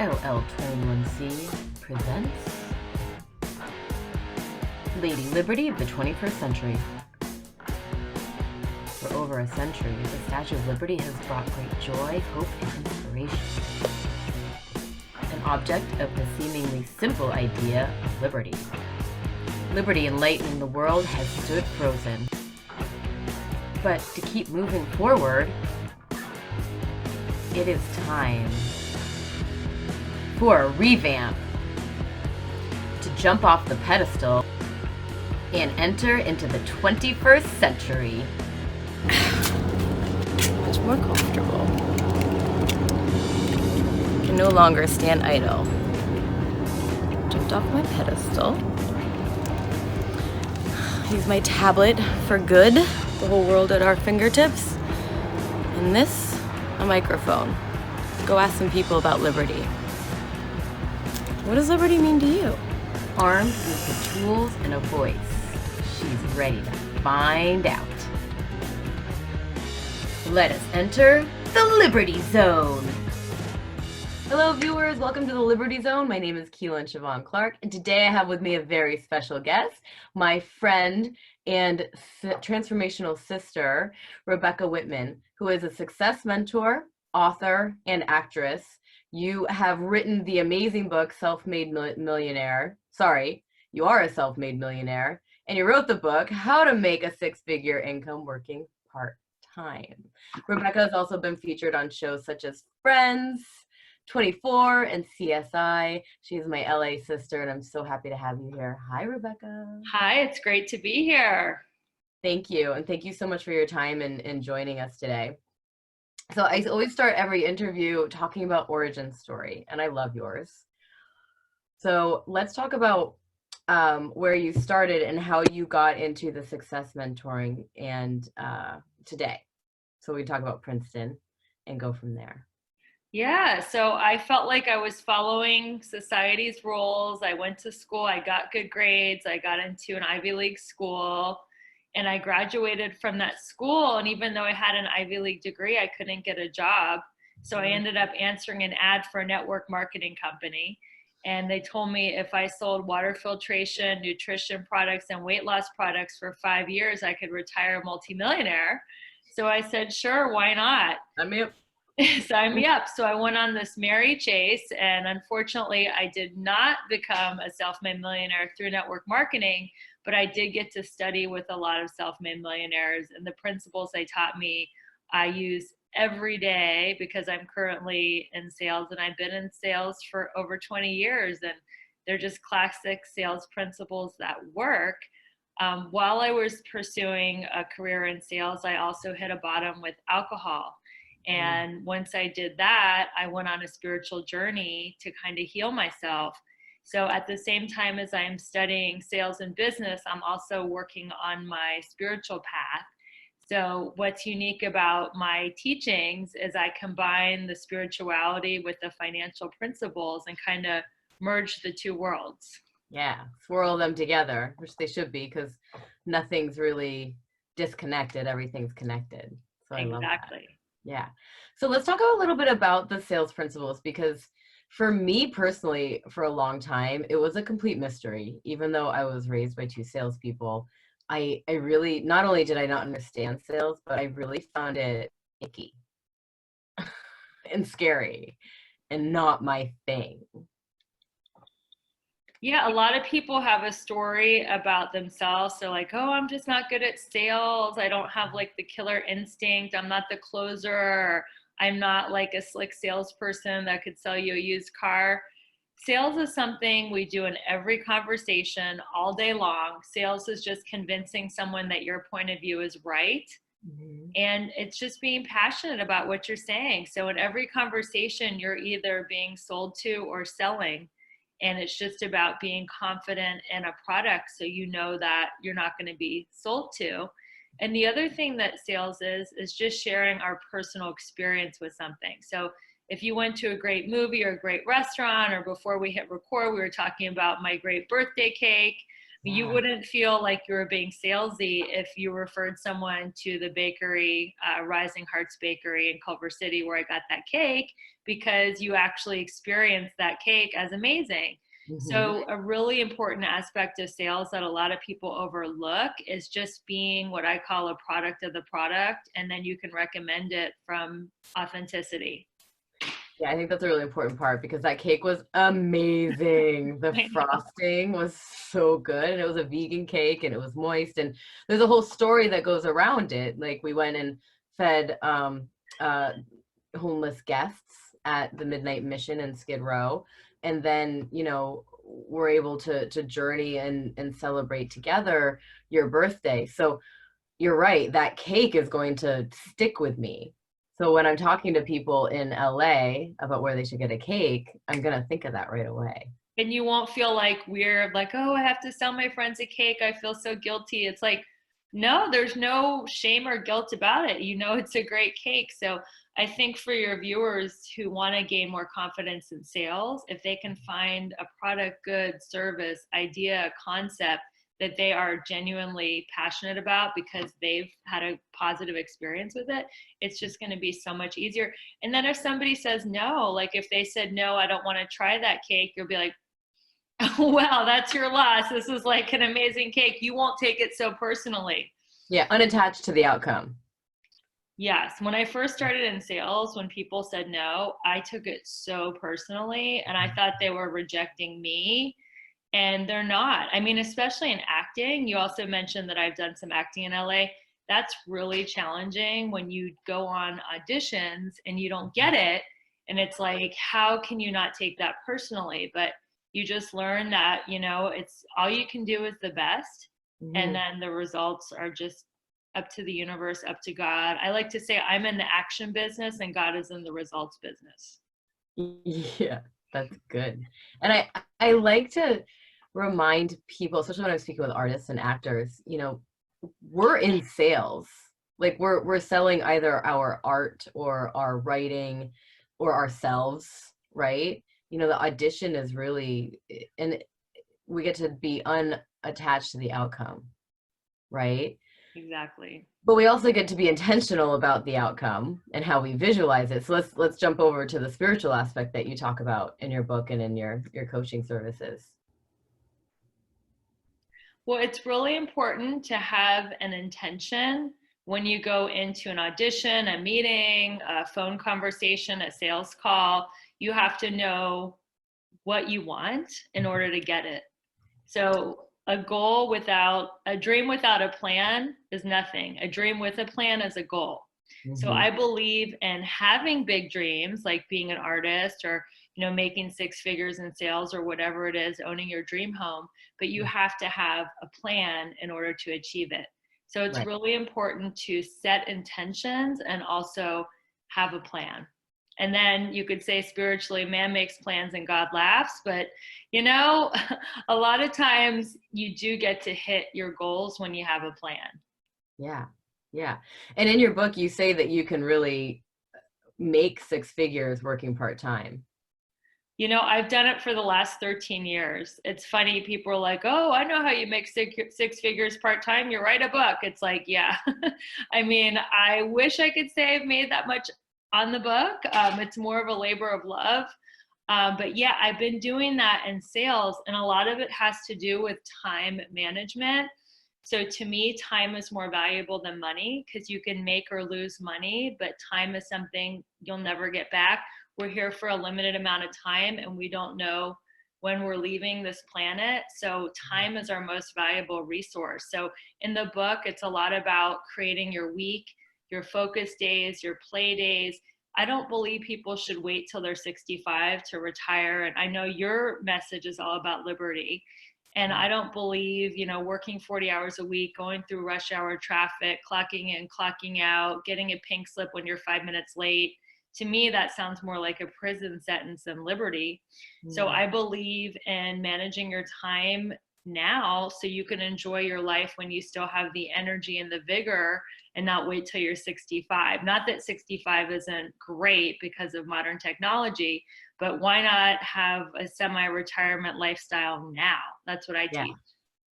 LL21C presents Lady Liberty of the 21st Century. For over a century, the Statue of Liberty has brought great joy, hope, and inspiration. An object of the seemingly simple idea of liberty. Liberty enlightening the world has stood frozen. But to keep moving forward, it is time for a revamp. To jump off the pedestal and enter into the 21st century. Much more comfortable. Can no longer stand idle. Jumped off my pedestal. Use my tablet for good. The whole world at our fingertips. And this, a microphone. Go ask some people about liberty. What does liberty mean to you? Armed with the tools and a voice, she's ready to find out. Let us enter the Liberty Zone. Hello viewers, welcome to the Liberty Zone. My name is Keelan Siobhan Clark, and today I have with me a very special guest, my friend and transformational sister, Rebecca Whitman, who is a success mentor, author, and actress. You have written the amazing book, Self-Made Millionaire. Sorry, you are a self-made millionaire. And you wrote the book, How to Make a Six-Figure Income Working Part-Time. Rebecca has also been featured on shows such as Friends, 24, and CSI. She is my LA sister, and I'm so happy to have you here. Hi, Rebecca. Hi, it's great to be here. Thank you, and thank you so much for your time and joining us today. So I always start every interview talking about origin story, and I love yours. So let's talk about where you started and how you got into the success mentoring and today. So we talk about Princeton and go from there. Yeah, so I felt like I was following society's rules. I went to school, I got good grades, I got into an Ivy League school, and I graduated from that school. And even though I had an Ivy League degree, I couldn't get a job. So I ended up answering an ad for a network marketing company. And they told me if I sold water filtration, nutrition products, and weight loss products for 5 years, I could retire multimillionaire. So I said, sure, why not? Sign me up. So I went on this merry chase, and unfortunately I did not become a self-made millionaire through network marketing, but I did get to study with a lot of self-made millionaires, and the principles they taught me I use every day because I'm currently in sales, and I've been in sales for over 20 years, and they're just classic sales principles that work. While I was pursuing a career in sales, I also hit a bottom with alcohol. And once I did that, I went on a spiritual journey to kind of heal myself. So at the same time as I'm studying sales and business, I'm also working on my spiritual path. So what's unique about my teachings is I combine the spirituality with the financial principles and kind of merge the two worlds. Yeah, swirl them together, which they should be, because nothing's really disconnected. Everything's connected. So I love that. Exactly. Yeah. So let's talk a little bit about the sales principles, because for me personally, for a long time, it was a complete mystery. Even though I was raised by two salespeople, I really, not only did I not understand sales, but I really found it icky and scary and not my thing. Yeah, a lot of people have a story about themselves. So like, oh, I'm just not good at sales. I don't have like the killer instinct. I'm not the closer. Or I'm not like a slick salesperson that could sell you a used car. Sales is something we do in every conversation all day long. Sales is just convincing someone that your point of view is right. Mm-hmm. And it's just being passionate about what you're saying. So in every conversation, you're either being sold to or selling. And it's just about being confident in a product so you know that you're not going to be sold to. And the other thing that sales is just sharing our personal experience with something. So if you went to a great movie or a great restaurant, or before we hit record, we were talking about my great birthday cake. You Yeah. wouldn't feel like you were being salesy if you referred someone to the bakery, Rising Hearts Bakery in Culver City, where I got that cake, because you actually experienced that cake as amazing. Hmm. So, a really important aspect of sales that a lot of people overlook is just being what I call a product of the product, and then you can recommend it from authenticity. Yeah, I think that's a really important part because that cake was amazing. The I know. frosting was so good, and it was a vegan cake and it was moist, and there's a whole story that goes around it. Like we went and fed uh homeless guests at the Midnight Mission in Skid Row, and then, we're able to journey and celebrate together your birthday. So you're right, that cake is going to stick with me. So when I'm talking to people in LA about where they should get a cake, I'm going to think of that right away. And you won't feel like weird, like, oh, I have to sell my friends a cake. I feel so guilty. It's like, no, there's no shame or guilt about it. You know, it's a great cake. So I think for your viewers who want to gain more confidence in sales, if they can find a product, good, service, idea, concept that they are genuinely passionate about because they've had a positive experience with it, it's just going to be so much easier. And then if somebody says no, like if they said, no, I don't want to try that cake, you'll be like, well, that's your loss. This is like an amazing cake. You won't take it so personally. Yeah, unattached to the outcome. Yes. When I first started in sales, when people said no, I took it so personally and I thought they were rejecting me. And they're not. I mean, especially in acting. You also mentioned that I've done some acting in LA. That's really challenging when you go on auditions and you don't get it. And it's like, how can you not take that personally? But you just learn that, it's all you can do is the best. And Mhm. then the results are just up to the universe, up to God. I like to say I'm in the action business and God is in the results business. Yeah, that's good. And I like to remind people, especially when I'm speaking with artists and actors, we're in sales. Like we're selling either our art or our writing or ourselves, right? The audition is really, and we get to be unattached to the outcome, right? Exactly. But we also get to be intentional about the outcome and how we visualize it. So let's jump over to the spiritual aspect that you talk about in your book and in your coaching services. Well, it's really important to have an intention when you go into an audition, a meeting, a phone conversation, a sales call. You have to know what you want in order to get it. So, a dream without a plan is nothing. A dream with a plan is a goal. So Hmm. I believe in having big dreams, like being an artist or, making six figures in sales or whatever it is, owning your dream home, but you have to have a plan in order to achieve it. So it's Right. really important to set intentions and also have a plan. And then you could say spiritually, man makes plans and God laughs, but you know, a lot of times you do get to hit your goals when you have a plan. Yeah. Yeah. And in your book, you say that you can really make six figures working part-time. I've done it for the last 13 years. It's funny. People are like, oh, I know how you make six figures part time. You write a book. It's like, yeah. I mean, I wish I could say I've made that much on the book. It's more of a labor of love. But yeah, I've been doing that in sales, and a lot of it has to do with time management. So to me, time is more valuable than money because you can make or lose money, but time is something you'll never get back. We're here for a limited amount of time and we don't know when we're leaving this planet. So time is our most valuable resource. So in the book, it's a lot about creating your week, your focus days, your play days. I don't believe people should wait till they're 65 to retire. And I know your message is all about liberty. And I don't believe, working 40 hours a week, going through rush hour traffic, clocking in, clocking out, getting a pink slip when you're 5 minutes late. To me, that sounds more like a prison sentence than liberty. So Mm. I believe in managing your time now so you can enjoy your life when you still have the energy and the vigor and not wait till you're 65. Not that 65 isn't great because of modern technology, but why not have a semi-retirement lifestyle now? That's what I Yeah. teach.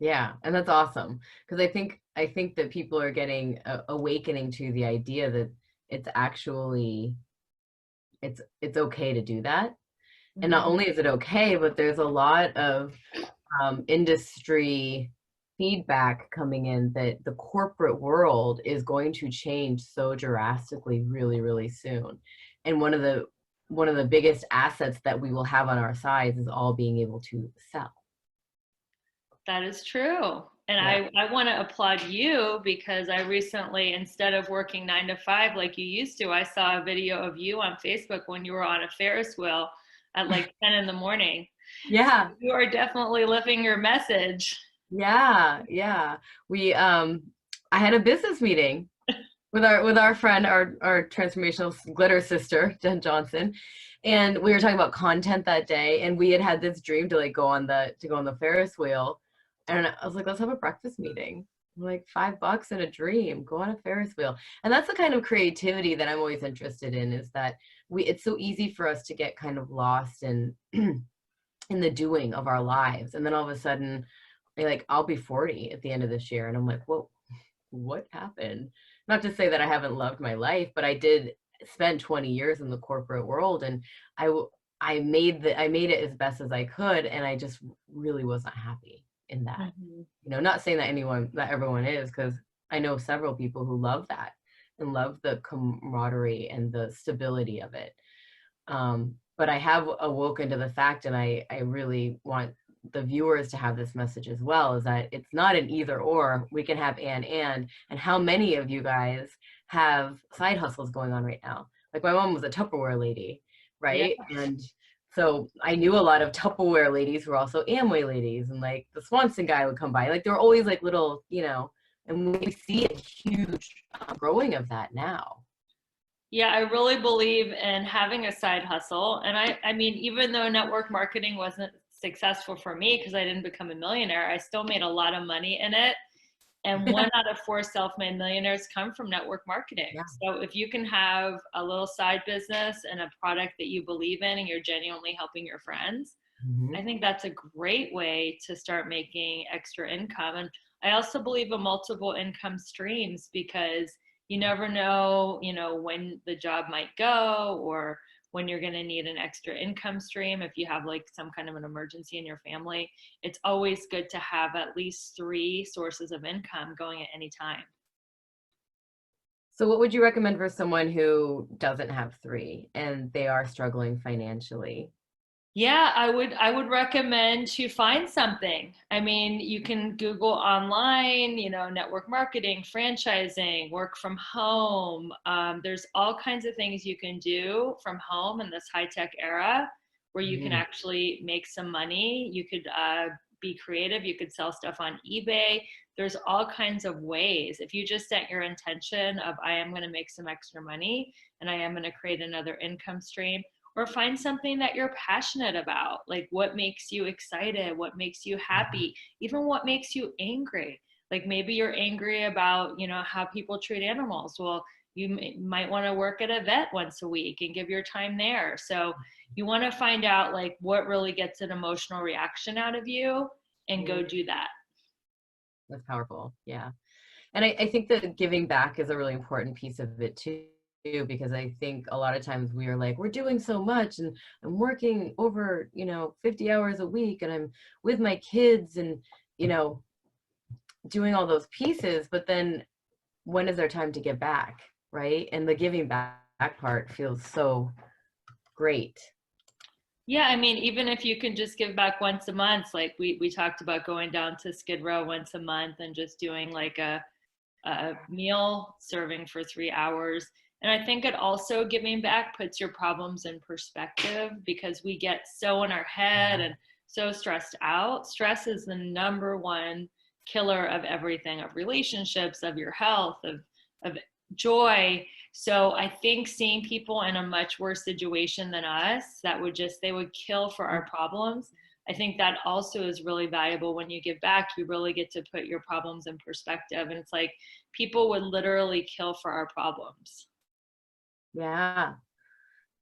Yeah, and that's awesome because I think that people are getting awakening to the idea that it's actually it's okay to do that. And not Mhm. only is it okay, but there's a lot of industry feedback coming in that the corporate world is going to change so drastically really, really soon. And one of the biggest assets that we will have on our sides is all being able to sell. That is true. And Yeah. I want to applaud you because I recently, instead of working 9 to 5 like you used to, I saw a video of you on Facebook when you were on a Ferris wheel at like 10 in the morning. So Yeah. you are definitely living your message. Yeah. Yeah. We I had a business meeting with our friend, our transformational glitter sister, Jen Johnson, and we were talking about content that day, and we had this dream to like go on the Ferris wheel, and I was like, let's have a breakfast meeting. I'm like, $5 and a dream, go on a Ferris wheel. And that's the kind of creativity that I'm always interested in, is that it's so easy for us to get kind of lost in in the doing of our lives, and then all of a sudden, like, I'll be 40 at the end of this year, and I'm like, whoa, what happened? Not to say that I haven't loved my life, but I did spend 20 years in the corporate world, and I made it as best as I could, and I just really wasn't happy in that. Mhm. Not saying that everyone is, because I know several people who love that and love the camaraderie and the stability of it. But I have awoken to the fact, and I really want the viewers to have this message as well, is that it's not an either or. We can have and how many of you guys have side hustles going on right now? Like, my mom was a Tupperware lady, Yeah. right? And so I knew a lot of Tupperware ladies who were also Amway ladies, and like the Swanson guy would come by. Like, there were always like little, and we see a huge growing of that now. Yeah, I really believe in having a side hustle. And I mean, even though network marketing wasn't successful for me because I didn't become a millionaire, I still made a lot of money in it. And 1 out of 4 self-made millionaires come from network marketing. Yeah. So if you can have a little side business and a product that you believe in and you're genuinely helping your friends, I Mhm. think that's a great way to start making extra income. And I also believe in multiple income streams because you never know, when the job might go or when you're going to need an extra income stream. If you have like some kind of an emergency in your family, it's always good to have at least 3 sources of income going at any time. So what would you recommend for someone who doesn't have three and they are struggling financially? Yeah, I would recommend to find something. I mean, you can Google online, network marketing, franchising, work from home. There's all kinds of things you can do from home in this high tech era where you can Mhm. actually make some money. You could be creative. You could sell stuff on eBay. There's all kinds of ways. If you just set your intention of, I am going to make some extra money and I am going to create another income stream, or find something that you're passionate about, like what makes you excited, what makes you happy, even what makes you angry. Like maybe you're angry about how people treat animals. Well, you might want to work at a vet once a week and give your time there. So you want to find out like what really gets an emotional reaction out of you and go Mhm. do that. That's powerful. Yeah. And I think that giving back is a really important piece of it too, because I think a lot of times we are like, we're doing so much and I'm working over, 50 hours a week, and I'm with my kids and, you know, doing all those pieces, but then when is there time to give back, right? And the giving back part feels so great. Yeah, I mean, even if you can just give back once a month, like we talked about going down to Skid Row once a month and just doing like a meal serving for 3 hours. And I think it also giving back puts your problems in perspective because we get so in our head and so stressed out. Stress is the number one killer of everything, of relationships, of your health, of joy. So I think seeing people in a much worse situation than us that they would kill for our problems. I think that also is really valuable. When you give back, you really get to put your problems in perspective. And it's like people would literally kill for our problems. Yeah.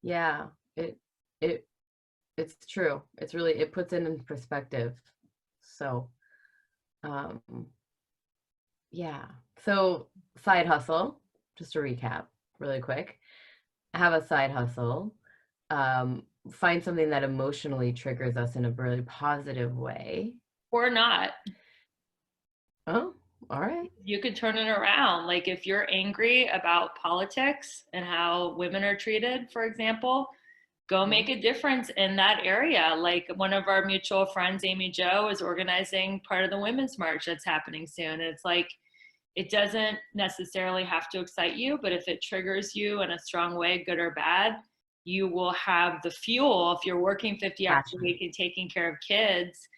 Yeah. It it it's true. It puts it in perspective. So Um, yeah. So side hustle, just to recap really quick. Have a side hustle. Um, find something that emotionally triggers us in a really positive way. Or not. Oh, all right. You could turn it around. Like if you're angry about politics and how women are treated, for example, go make a difference in that area. Like one of our mutual friends, Amy Jo, is organizing part of the Women's March that's happening soon. And it's like, it doesn't necessarily have to excite you, but if it triggers you in a strong way, good or bad, you will have the fuel. If you're working 50 hours a Passion. week and taking care of kids,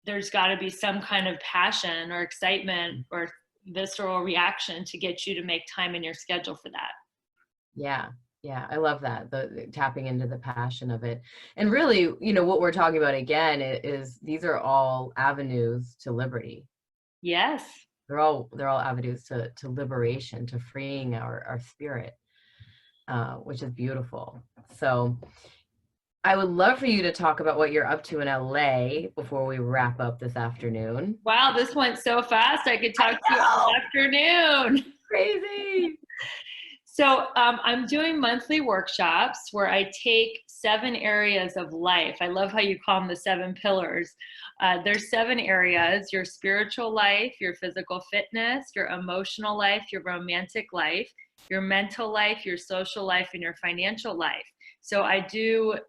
there's got to be some kind of passion or excitement or visceral reaction to get you to make time in your schedule for that. Yeah. Yeah, I love that. The tapping into the passion of it. And really, what we're talking about again is these are all avenues to liberty. Yes. They're all avenues to liberation, to freeing our spirit, which is beautiful. So I would love for you to talk about what you're up to in LA before we wrap up this afternoon. Wow, this went so fast. I could talk to you all afternoon. Crazy. So I'm doing monthly workshops where I take 7 areas of life. I love how you call them the 7 pillars. There's 7 areas: your spiritual life, your physical fitness, your emotional life, your romantic life, your mental life, your social life, and your financial life. So I do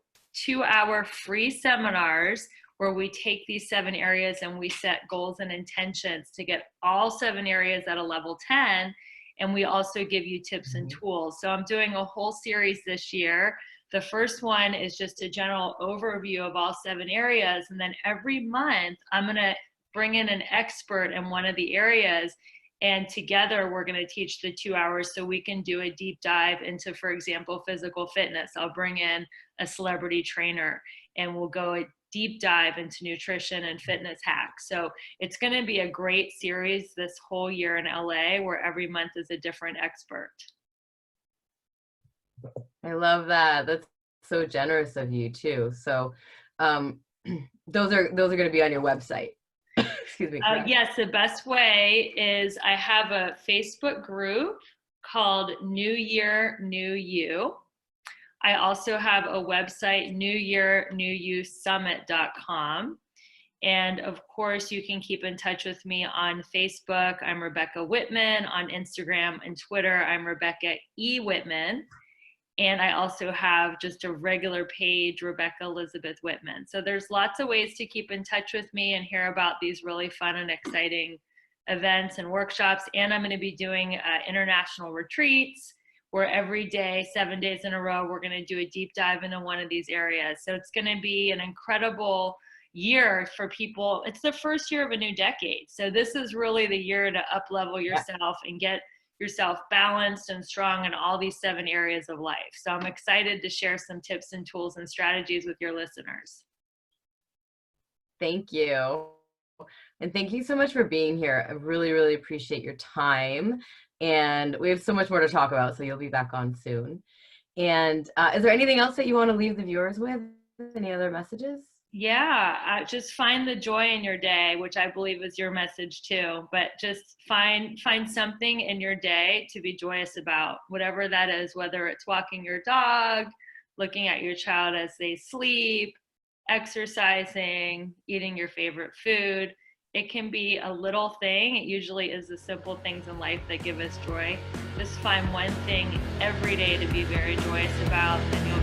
2-hour free seminars where we take these 7 areas and we set goals and intentions to get all 7 areas at a level 10. And we also give you tips and tools. So I'm doing a whole series this year. The first one is just a general overview of all 7 areas. And then every month, I'm going to bring in an expert in one of the areas. And together, we're going to teach the 2 hours so we can do a deep dive into, for example, physical fitness. I'll bring in a celebrity trainer and we'll go a deep dive into nutrition and fitness hacks. So it's going to be a great series this whole year in LA where every month is a different expert. I love that. That's so generous of you too. So those are going to be on your website. Excuse me. Yes, the best way is I have a Facebook group called New Year, New You. I also have a website, newyearnewYouSummit.com. And of course, you can keep in touch with me on Facebook. I'm Rebecca Whitman. On Instagram and Twitter, I'm Rebecca E. Whitman. And I also have just a regular page, Rebecca Elizabeth Whitman. So there's lots of ways to keep in touch with me and hear about these really fun and exciting events and workshops. And I'm going to be doing international retreats where every day, 7 days in a row, we're going to do a deep dive into one of these areas. So it's going to be an incredible year for people. It's the first year of a new decade. So this is really the year to up-level yourself and get yourself balanced and strong in all these 7 areas of life. So I'm excited to share some tips and tools and strategies with your listeners. Thank you. And thank you so much for being here. I really, really appreciate your time. And we have so much more to talk about, so you'll be back on soon. And is there anything else that you want to leave the viewers with? Any other messages? Yeah, just find the joy in your day, which I believe is your message too. But just find something in your day to be joyous about, whatever that is, whether it's walking your dog, looking at your child as they sleep, exercising, eating your favorite food. It can be a little thing. It usually is the simple things in life that give us joy. Just find one thing every day to be very joyous about, and you'll